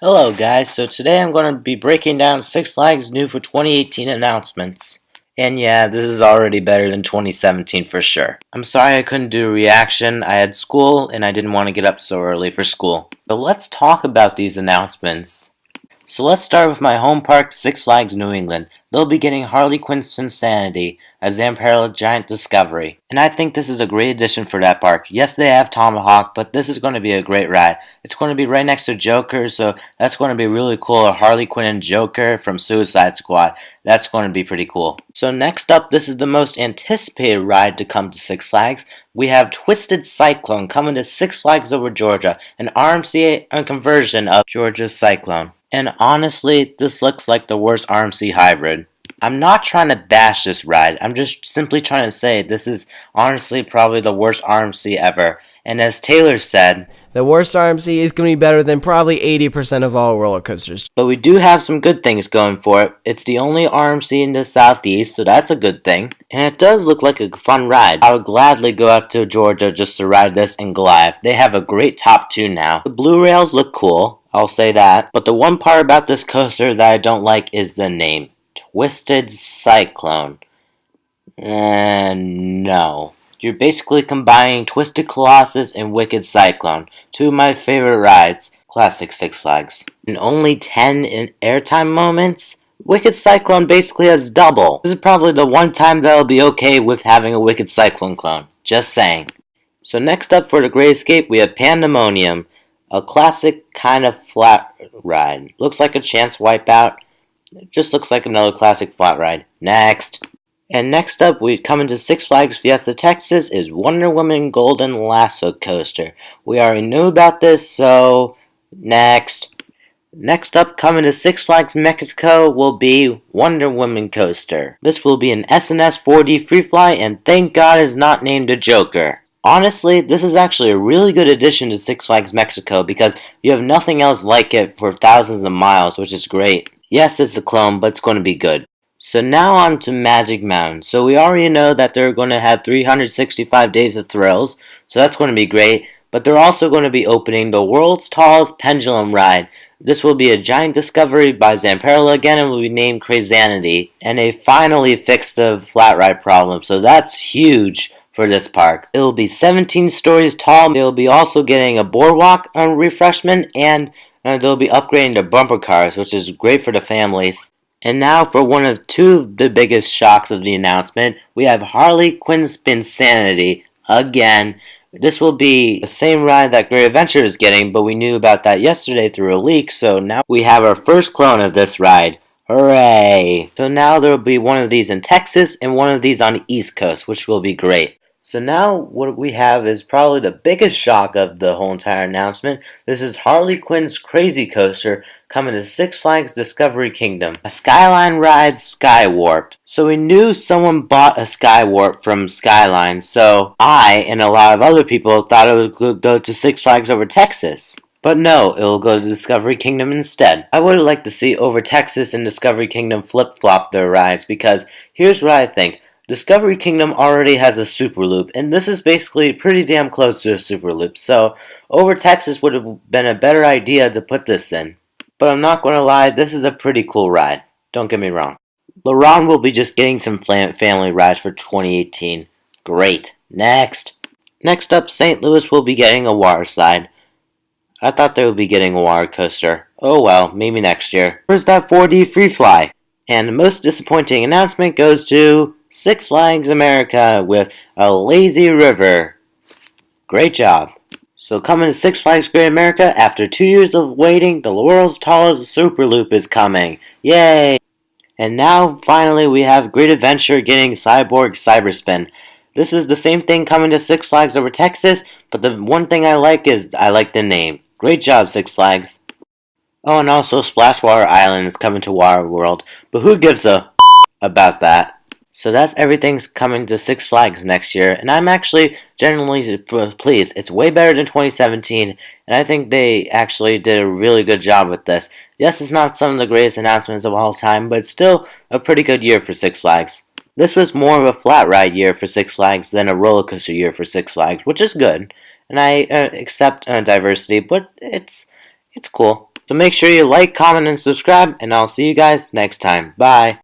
Hello guys, so today I'm going to be breaking down Six Flags new for 2018 announcements. And yeah, this is already better than 2017 for sure. I'm sorry I couldn't do a reaction, I had school and I didn't want to get up so early for school. So let's talk about these announcements. So let's start with my home park, Six Flags New England. They'll be getting Harley Quinn's Insanity, a Zamperla Giant Discovery. And I think this is a great addition for that park. Yes, they have Tomahawk, but this is going to be a great ride. It's going to be right next to Joker, so that's going to be really cool. A Harley Quinn and Joker from Suicide Squad. That's going to be pretty cool. So next up, this is the most anticipated ride to come to Six Flags. We have Twisted Cyclone coming to Six Flags Over Georgia, an RMC conversion of Georgia's Cyclone. And honestly, this looks like the worst RMC hybrid. I'm not trying to bash this ride, I'm just simply trying to say this is honestly probably the worst RMC ever. And as Taylor said, the worst RMC is going to be better than probably 80% of all roller coasters. But we do have some good things going for it. It's the only RMC in the Southeast, so that's a good thing. And it does look like a fun ride. I would gladly go out to Georgia just to ride this in Goliath. They have a great top two now. The blue rails look cool, I'll say that. But the one part about this coaster that I don't like is the name. Twisted Cyclone. No. You're basically combining Twisted Colossus and Wicked Cyclone, two of my favorite rides, classic Six Flags. And only 10 in airtime moments? Wicked Cyclone basically has double. This is probably the one time that I'll be okay with having a Wicked Cyclone clone. Just saying. So next up for the Great Escape, we have Pandemonium, a classic kind of flat ride. Looks like a chance wipeout. It just looks like another classic flat ride. Next. And next up, we come into Six Flags Fiesta Texas is Wonder Woman Golden Lasso Coaster. We already knew about this, so next. Next up, coming to Six Flags Mexico will be Wonder Woman Coaster. This will be an SNS 4D free fly, and thank God it's not named a Joker. Honestly, this is actually a really good addition to Six Flags Mexico because you have nothing else like it for thousands of miles, which is great. Yes, it's a clone, but it's going to be good. So now on to Magic Mountain. So we already know that they're going to have 365 days of thrills, so that's going to be great. But they're also going to be opening the world's tallest pendulum ride. This will be a giant discovery by Zamperla again and will be named Crazanity. And they finally fixed the flat ride problem, so that's huge for this park. It will be 17 stories tall. They will be also getting a boardwalk refreshment, and they'll be upgrading the bumper cars, which is great for the families. And now for one of two of the biggest shocks of the announcement, we have Harley Quinn's Insanity again. This will be the same ride that Great Adventure is getting, but we knew about that yesterday through a leak, so now we have our first clone of this ride. Hooray! So now there will be one of these in Texas and one of these on the East Coast, which will be great. So now what we have is probably the biggest shock of the whole entire announcement. This is Harley Quinn's Crazy Coaster coming to Six Flags Discovery Kingdom. A Skyline ride Skywarp. So we knew someone bought a Skywarp from Skyline, so I and a lot of other people thought it would go to Six Flags Over Texas. But no, it will go to Discovery Kingdom instead. I would like to see Over Texas and Discovery Kingdom flip-flop their rides because here's what I think. Discovery Kingdom already has a Super Loop, and this is basically pretty damn close to a Super Loop, so Over Texas would have been a better idea to put this in. But I'm not going to lie, this is a pretty cool ride. Don't get me wrong. LaRon will be just getting some family rides for 2018. Great. Next. Next up, St. Louis will be getting a water slide. I thought they would be getting a water coaster. Oh well, maybe next year. Where's that 4D free fly? And the most disappointing announcement goes to Six Flags America with a lazy river. Great job. So coming to Six Flags Great America, after 2 years of waiting, the world's tallest Super Loop is coming. Yay! And now, finally, we have Great Adventure getting Cyborg Cyberspin. This is the same thing coming to Six Flags Over Texas, but the one thing I like is I like the name. Great job, Six Flags. Oh, and also Splashwater Island is coming to Water World, but who gives a about that? So that's everything's coming to Six Flags next year, and I'm actually genuinely pleased. It's way better than 2017, and I think they actually did a really good job with this. Yes, it's not some of the greatest announcements of all time, but it's still a pretty good year for Six Flags. This was more of a flat ride year for Six Flags than a roller coaster year for Six Flags, which is good, and I accept diversity, but it's cool. So make sure you like, comment, and subscribe, and I'll see you guys next time. Bye!